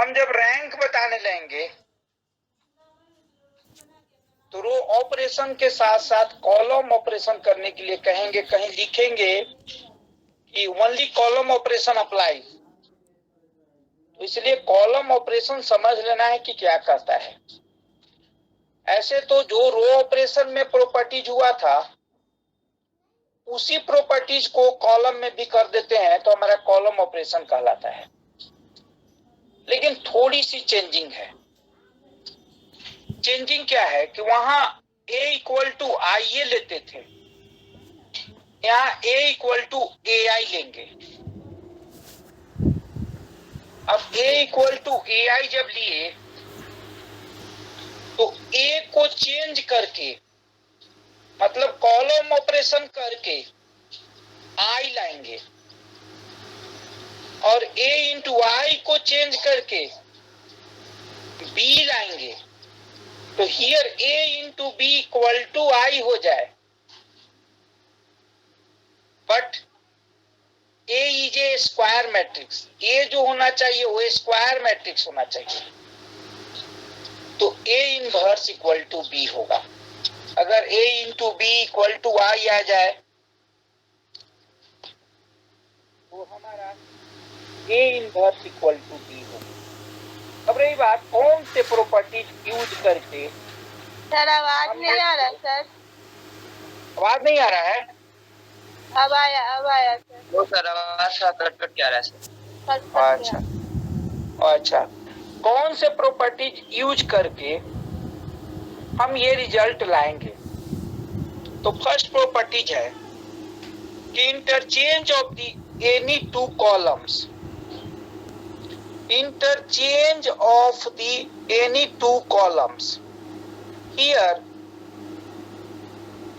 हम जब रैंक बताने लेंगे तो रो ऑपरेशन के साथ साथ कॉलम ऑपरेशन करने के लिए कहेंगे, कहीं लिखेंगे कि ओनली कॉलम ऑपरेशन अप्लाई। तो इसलिए कॉलम ऑपरेशन समझ लेना है कि क्या करता है। ऐसे तो जो रो ऑपरेशन में प्रॉपर्टीज हुआ था उसी प्रॉपर्टीज को कॉलम में भी कर देते हैं तो हमारा कॉलम ऑपरेशन कहलाता है। लेकिन थोड़ी सी चेंजिंग है। चेंजिंग क्या है कि वहां a इक्वल टू आई लेते थे, यहाँ a इक्वल टू ए आई लेंगे। अब a इक्वल टू ए आई जब लिए तो a को चेंज करके, मतलब कॉलम ऑपरेशन करके i लाएंगे और a इंटू आई को चेंज करके b लाएंगे। तो here a into B equal to I हो जाए, but A is a square matrix. A जो होना चाहिए वो स्क्वायर मैट्रिक्स होना चाहिए। तो A inverse equal to B होगा। अगर A into B equal to I आ जाए तो हमारा A inverse equal to B होगा। अब रही बात कौन से प्रॉपर्टीज यूज करके। सर आवाज नहीं आ रहा सर। आवाज नहीं आ रहा है? अब आया सर। वो सर आवाज का कट क्या रहा है सर? अच्छा, कौन से प्रॉपर्टीज यूज करके हम ये रिजल्ट लाएंगे। तो फर्स्ट प्रॉपर्टीज है कि interchange of the any two columns, interchange of the any two columns. Here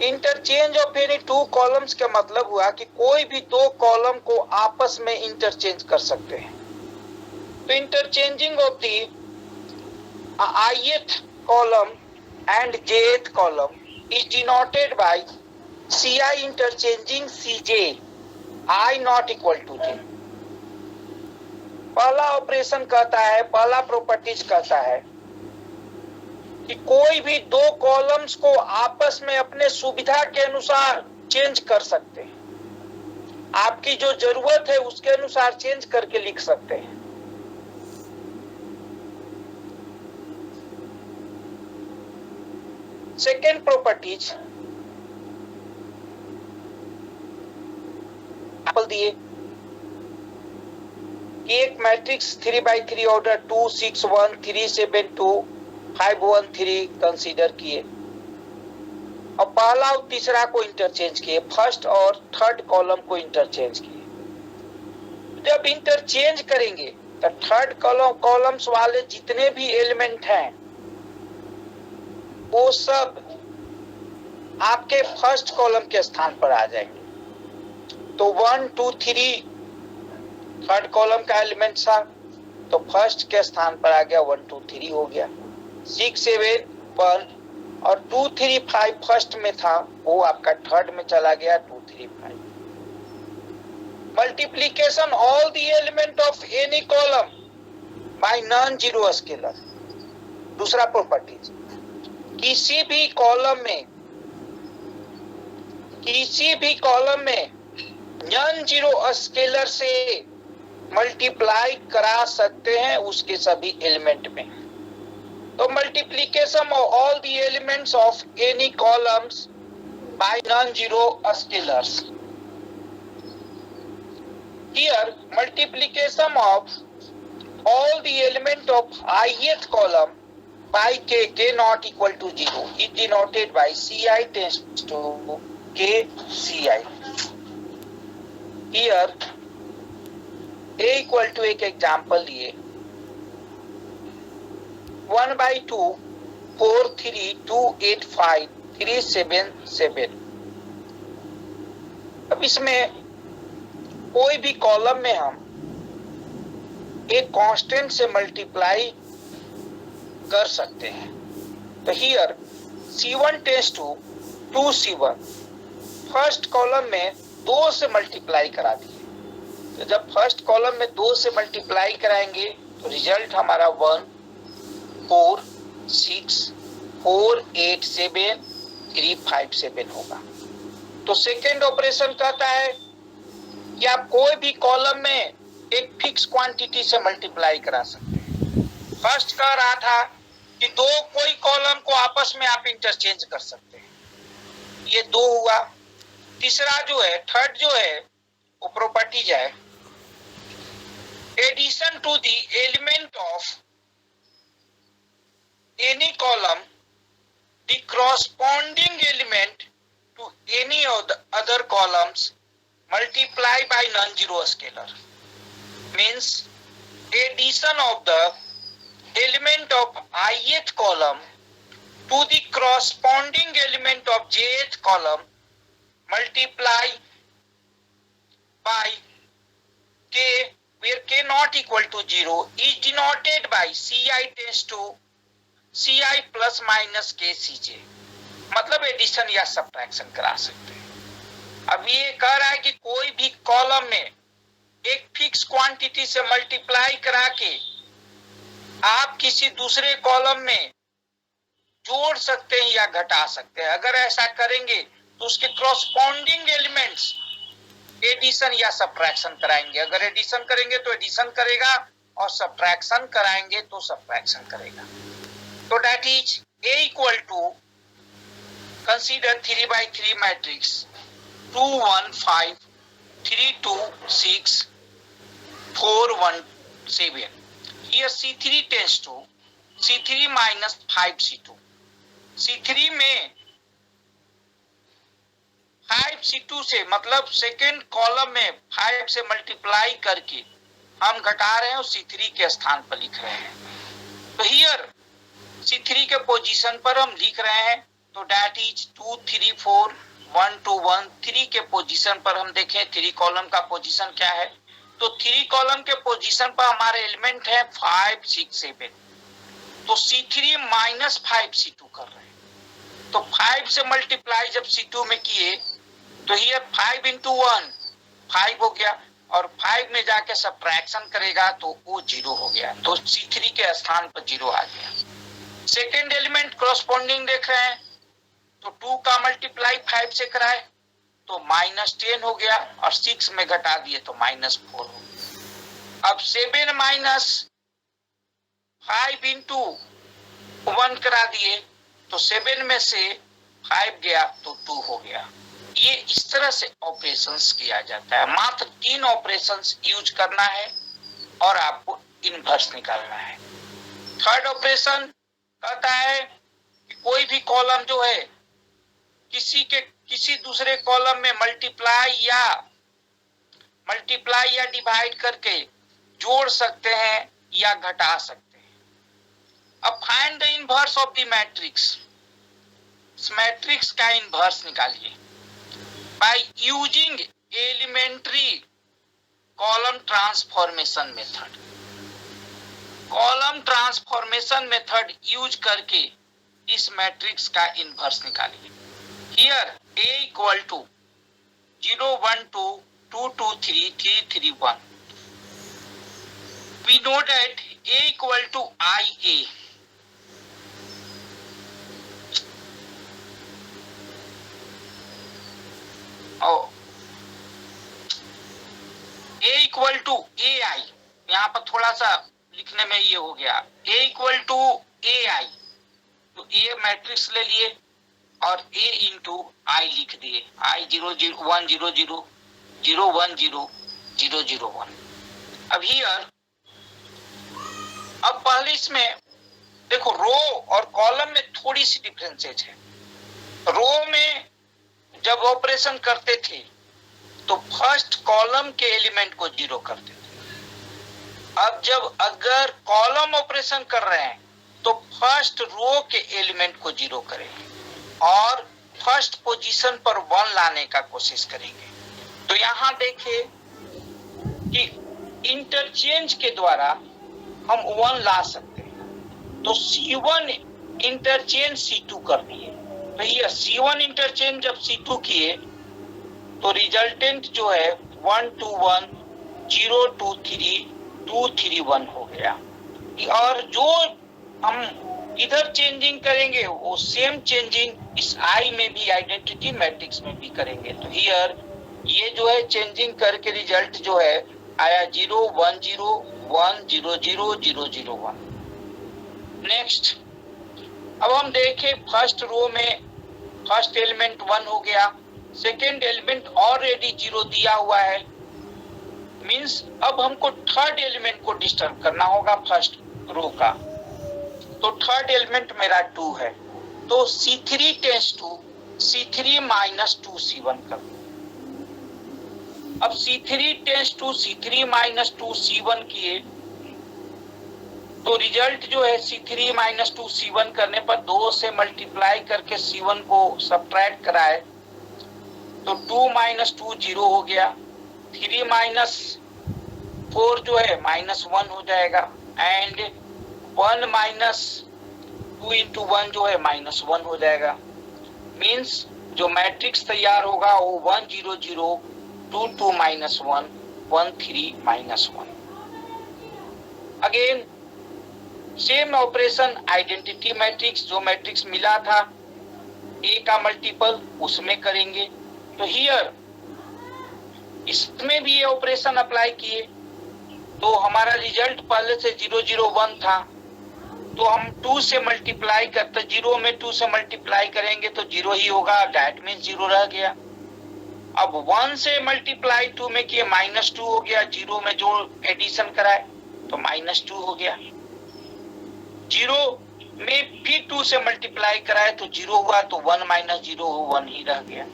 interchange of any two columns का मतलब हुआ कि कोई भी दो कॉलम को आपस में इंटरचेंज कर सकते हैं। तो interchanging of the ith column and jth column is denoted by ci interchanging cj i not equal to j। पहला ऑपरेशन कहता है, पहला प्रॉपर्टीज कहता है कि कोई भी दो कॉलम्स को आपस में अपने सुविधा के अनुसार चेंज कर सकते हैं। आपकी जो जरूरत है उसके अनुसार चेंज करके लिख सकते हैं। सेकेंड प्रॉपर्टीज दिए कि एक मैट्रिक्स 3x3 ऑर्डर 2 6 1 3 7 2 5 1 3 कंसीडर किए और पहला और तीसरा को इंटरचेंज किए, फर्स्ट और थर्ड कॉलम को इंटरचेंज किए। जब इंटरचेंज करेंगे तो थर्ड कॉलम्स वाले जितने भी एलिमेंट हैं वो सब आपके फर्स्ट कॉलम के स्थान पर आ जाएंगे। तो 1 2 3 थर्ड कॉलम का एलिमेंट था तो फर्स्ट के स्थान पर आ गया, 1 2 3 हो गया। 6 7 1 और 2 3 5 फर्स्ट में था वो आपका थर्ड में चला गया, 2 3 5। Multiplication all the element of any column by non zero scalar. दूसरा प्रॉपर्टीज, किसी भी कॉलम में नॉन जीरो स्केलर से मल्टीप्लाई करा सकते हैं उसके सभी एलिमेंट में। तो multiplication of all the elements of any columns bye non zero scalars. Here multiplication of all the element of ith column by k not equal to 0 is denoted by ci tends to k ci. Here a equal to एक example लिए 1 by 2 4 3 2 8 5 3 7 7। अब इसमें कोई भी column में हम एक constant से मल्टीप्लाई कर सकते हैं। तो here C1 tends to 2C1, first column में 2 से मल्टीप्लाई करा दिए। तो जब फर्स्ट कॉलम में 2 से मल्टीप्लाई कराएंगे तो तो रिजल्ट हमारा 1 4 6 4 8 7 3 5 7 होगा। तो सेकेंड ऑपरेशन कहता है कि आप कोई भी कॉलम में एक फिक्स क्वांटिटी से मल्टीप्लाई करा सकते हैं। फर्स्ट कह रहा था कि दो कोई कॉलम को आपस में आप इंटरचेंज कर सकते हैं, ये 2 हुआ। तीसरा जो है, थर्ड जो है, वो प्रॉपर्टीज है, addition to the element of any column the corresponding element to any of the other columns multiply by non-zero scalar means addition of the element of ith column to the corresponding element of jth column multiply by k where k not equal to 0 is denoted by ci tends to ci plus minus k cj, मतलब addition या subtraction करा सकते हैं। अब ये कह रहा है कि कोई भी कॉलम में एक फिक्स क्वांटिटी से मल्टीप्लाई करा के आप किसी दूसरे कॉलम में जोड़ सकते हैं या घटा सकते हैं। अगर ऐसा करेंगे तो उसके क्रॉसपॉन्डिंग एलिमेंट्स एडिशन या सब्ट्रैक्शन कराएंगे। अगर एडिशन करेंगे तो एडिशन करेगा और सब्ट्रैक्शन कराएंगे तो सब्ट्रैक्शन करेगा। तो that is A equal to, consider 3x3 matrix 2 1 5 3 2 6 4 1 7. Here C3 tends to C3 minus 5 C2. C3 में 5 C2 से, मतलब सेकेंड कॉलम में 5 से मल्टीप्लाई करके हम घटा रहे हैं और C3 के स्थान पर लिख रहे हैं। तो हियर C3 के पोजीशन पर हम लिख रहे हैं, तो डेट इज 2 3 4 1 2 1। 3 के पोजीशन पर हम देखें 3 कॉलम का पोजीशन क्या है, तो 3 कॉलम के पोजीशन पर हमारे एलिमेंट है 5 6 7। तो C3 माइनस 5 C2 कर रहे हैं। तो 5 से मल्टीप्लाई जब C2 में किए तो हियर 5 into 1 5 हो गया, और 5 में जाके सब्ट्रैक्शन करेगा तो वो 0 हो गया। तो C3 के स्थान पर 0 आ गया। सेकेंड एलिमेंट क्रॉसपॉन्डिंग देख रहे हैं, तो 2 का मल्टीप्लाई 5 से कराए तो -10 हो गया, और 6 में घटा दिए तो -4 हो गया। अब 7 माइनस 5 into 1 करा दिए तो 7 में से 5 गया तो 2 हो गया। ये इस तरह से ऑपरेशंस किया जाता है। मात्र 3 ऑपरेशंस यूज करना है और आपको इनवर्स निकालना है। थर्ड ऑपरेशन कहता है कि कोई भी कॉलम जो है किसी दूसरे कॉलम में मल्टीप्लाई या डिवाइड करके जोड़ सकते हैं या घटा सकते हैं। अब find the inverse of the matrix. इस मैट्रिक्स का इनवर्स निकालिए by using elementary column transformation method. Column transformation method use करके इस मैट्रिक्स का इनवर्स निकालिए। Here A equal to 0 1 2 2 2 3 3 3 1। We know that A equal to IA. Oh, A equal to AI। यहाँ पर थोड़ा सा लिखने में ये हो गया, A इक्वल टू AI। तो A मैट्रिक्स ले लिए और A इंटू I लिख दिए। I 0 0 1 0 0 0 1 0 0 0 1। अब हियर, अब पहले इसमें देखो रो और कॉलम में थोड़ी सी डिफरेंसेज है। रो में जब ऑपरेशन करते थे तो फर्स्ट कॉलम के एलिमेंट को 0 करते थे। अब जब अगर कॉलम ऑपरेशन कर रहे हैं तो फर्स्ट रो के एलिमेंट को 0 करेंगे और फर्स्ट पोजीशन पर 1 लाने का कोशिश करेंगे। तो यहां देखिए कि इंटरचेंज के द्वारा हम 1 ला सकते हैं। तो C1 इंटरचेंज C2 कर दिए, तो ये C1 इंटरचेंज जब C2 किए तो रिजल्टेंट जो है 1 2 1 0 2 3 2 3 1 हो गया। और जो हम इधर चेंजिंग करेंगे वो सेम चेंजिंग इस आई में भी, आइडेंटिटी मैट्रिक्स में भी करेंगे। तो हियर ये जो है चेंजिंग करके रिजल्ट जो है आया 0 1 0 1 0 0 0 0 1। नेक्स्ट, अब हम देखें फर्स्ट रो में फर्स्ट एलिमेंट 1 हो गया, सेकेंड एलिमेंट ऑलरेडी 0 दिया हुआ है, मींस अब हमको थर्ड एलिमेंट को डिस्टर्ब करना होगा फर्स्ट रो का। तो थर्ड एलिमेंट मेरा 2 है, तो C3 tense to C3 minus 2 C1 कर दो। अब C3 tense to C3 minus 2 C1 किए तो रिजल्ट जो है C3 माइनस 2 C1 करने पर 2 से मल्टीप्लाई करके C1 को सब्ट्रैक्ट कराए तो 2 माइनस 2 0 हो गया, 3 माइनस 4 जो है -1 हो जाएगा, एंड 1 माइनस 2 इंटू 1 जो है -1 हो जाएगा। मीन्स जो मैट्रिक्स तैयार होगा वो 1 0 0 2 2 minus 1 1 3 minus 1। Again same operation, identity matrix, जो मैट्रिक्स मिला था ए का मल्टीपल उसमें करेंगे। तो हियर इसमें भी ये ऑपरेशन अप्लाई किए तो हमारा रिजल्ट पहले से 0 0 1 था, तो हम 2 से मल्टीप्लाई करते, 0 में 2 से मल्टीप्लाई करेंगे तो 0 ही होगा, दैट मीन्स 0 रह गया। अब 1 से मल्टीप्लाई 2 में किए -2 हो गया, 0 में जो एडिशन कराए तो -2 हो गया, 0 में फिर 2 से मल्टीप्लाई कराए तो 0 हुआ, तो 1 माइनस 0 1 ही रह गया।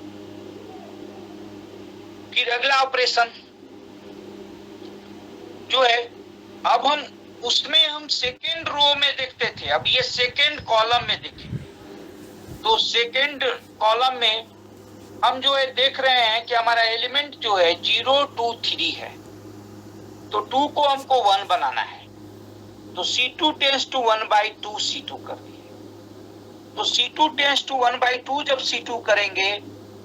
फिर अगला ऑपरेशन जो है, अब हम उसमें हम सेकेंड रो में देखते थे, अब ये सेकेंड कॉलम में देखें तो सेकेंड कॉलम में हम जो है देख रहे हैं कि हमारा एलिमेंट जो है 0 2 3 है, तो 2 को हमको 1 बनाना है, तो C2 टेंस टू 1/2 C2 कर दिए। तो C2 टेंस टू 1/2 जब C2 करेंगे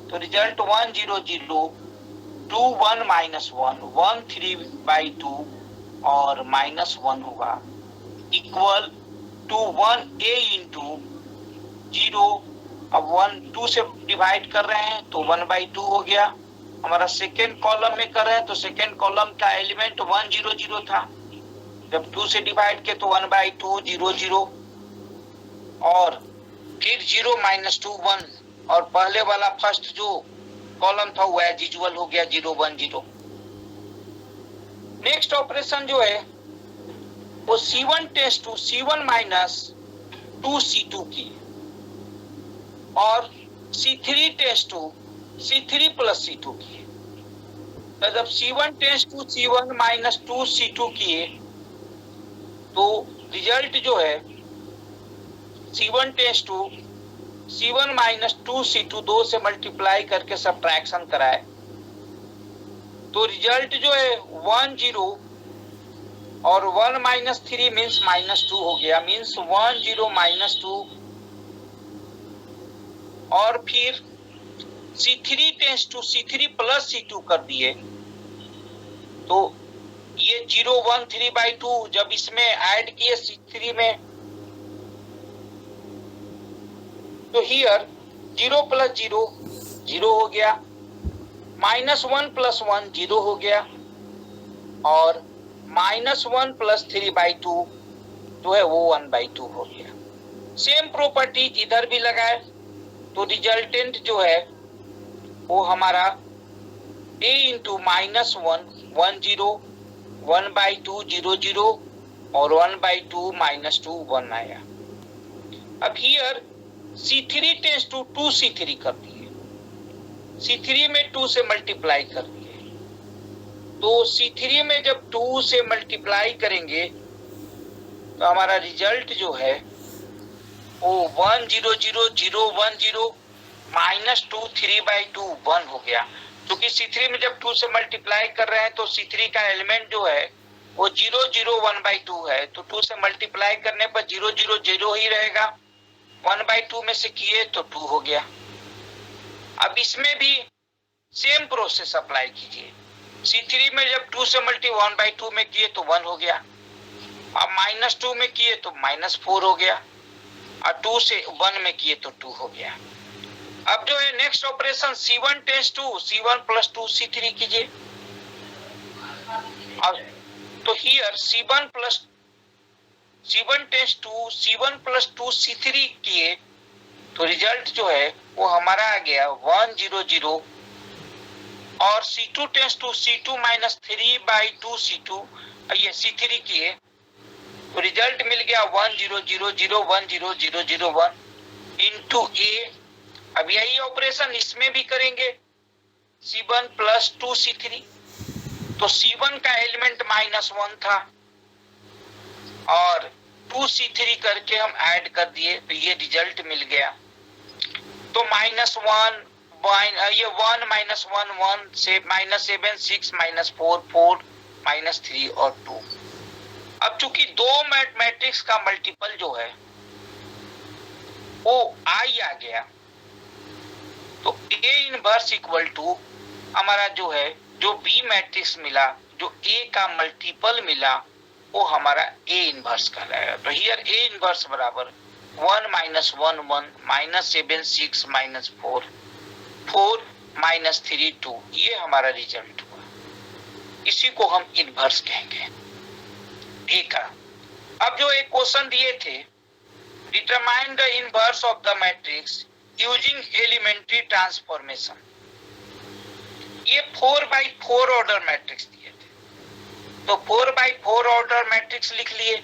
तो रिजल्ट 1 0 0 2 1 माइनस 1 1 3/2 और -1 होगा, इक्वल टू 1a इंटू 0। अब 1 2 से डिवाइड कर रहे हैं तो 1/2 हो गया। हमारा सेकेंड कॉलम में कर रहे हैं तो सेकेंड कॉलम का एलिमेंट 1 0 0 था, जब 2 से डिवाइड किए तो 1/2 0 0 और फिर 0 -2 1, और पहले वाला फर्स्ट जो कॉलम था वो एज यूजुअल हो गया 0 1 0। नेक्स्ट ऑपरेशन जो है वो C1 tends to C1 minus 2 C2 की, और C3 tense to C3 plus C2 की। तो जब C1 tends to C1 minus 2 C2 किए तो रिजल्ट जो है C1 tends to C1 minus 2 C2 2 से मल्टीप्लाई करके सब्ट्रैक्शन कराए तो रिजल्ट जो है 1 0 और 1 माइनस 3 मीन्स -2 हो गया, मीन्स 1 0 -2। और फिर C3 tense to C3 plus C2 कर दिए तो ये 0 1 3/2 जब इसमें ऐड किए C3 में तो हियर 0 प्लस 0 0 हो गया, -1 प्लस 1 0 हो गया, और -1 प्लस 3/2 जो है वो 1/2 हो गया। सेम प्रॉपर्टीज इधर भी लगाए तो रिजल्टेंट जो है वो हमारा a इंटू -1 1 0 1/2 0 0 और 1/2 -2 1 आया। अब here C3 tense to 2 C3 कर दिए, C3 में 2 से मल्टीप्लाई कर दिए, तो C3 में जब 2 से मल्टीप्लाई करेंगे तो हमारा रिजल्ट जो है वो 1 0 0 0 1 0 -2 3/2 1 हो गया, क्योंकि C3 में जब 2 से मल्टीप्लाई कर रहे हैं तो C3 का एलिमेंट जो है वो 0 0 1/2 है, तो 2 से मल्टीप्लाई करने पर 0 0 0 ही रहेगा, 1/2 में से किए तो 2 हो गया। अब इसमें भी सेम प्रोसेस अप्लाई कीजिए, C3 में जब 2 से 1/2 में किए तो 1 हो गया, अब -2 में किए तो -4 हो गया, और 2 से 1 में किए तो 2 हो गया। अब जो है next operation C1 tends to C1 + 2C3 कीजिए। अब तो here C1 tends to C1 + 2C3 किए तो रिजल्ट जो है वो हमारा आ गया 1 0 0, और C2 tense to C2 - 3/2C2 ये C3 किए तो रिजल्ट मिल गया 1 0 0 0 1 0 0 0 1 इंटू A। अब यही ऑपरेशन इसमें भी करेंगे C1 + 2C3, तो C1 का एलिमेंट -1 था और 2C3 करके हम ऐड कर दिए तो ये रिजल्ट मिल गया। तो -1 ये 1 -1 1 से -7 6 -4 4 -3 और 2। अब चूंकि दो मैट्रिक्स का मल्टीपल जो है वो I आ गया, तो A इनवर्स इक्वल टू हमारा जो है जो B मैट्रिक्स मिला, जो A का मल्टीपल मिला, वो हमारा A इनवर्स कहलाएगा। तो हियर A इनवर्स बराबर 1 -1 1 -7 6 -4 4 -3 2, ये हमारा रिजल्ट हुआ। इसी को हम इनवर्स कहेंगे A का। अब जो एक क्वेश्चन दिए थे, determine the inverse of the matrix using elementary transformation, ये 4x4 ऑर्डर मैट्रिक्स दिए थे, तो 4x4 ऑर्डर मैट्रिक्स लिख लिए,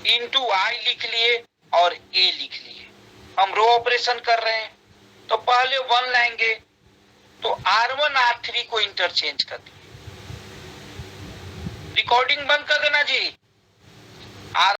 इंटू I लिख लिए और A लिख लिए। हम रो ऑपरेशन कर रहे हैं तो पहले 1 लाएंगे, तो R1 R3 को इंटरचेंज कर दिए। रिकॉर्डिंग बंद कर देना जी।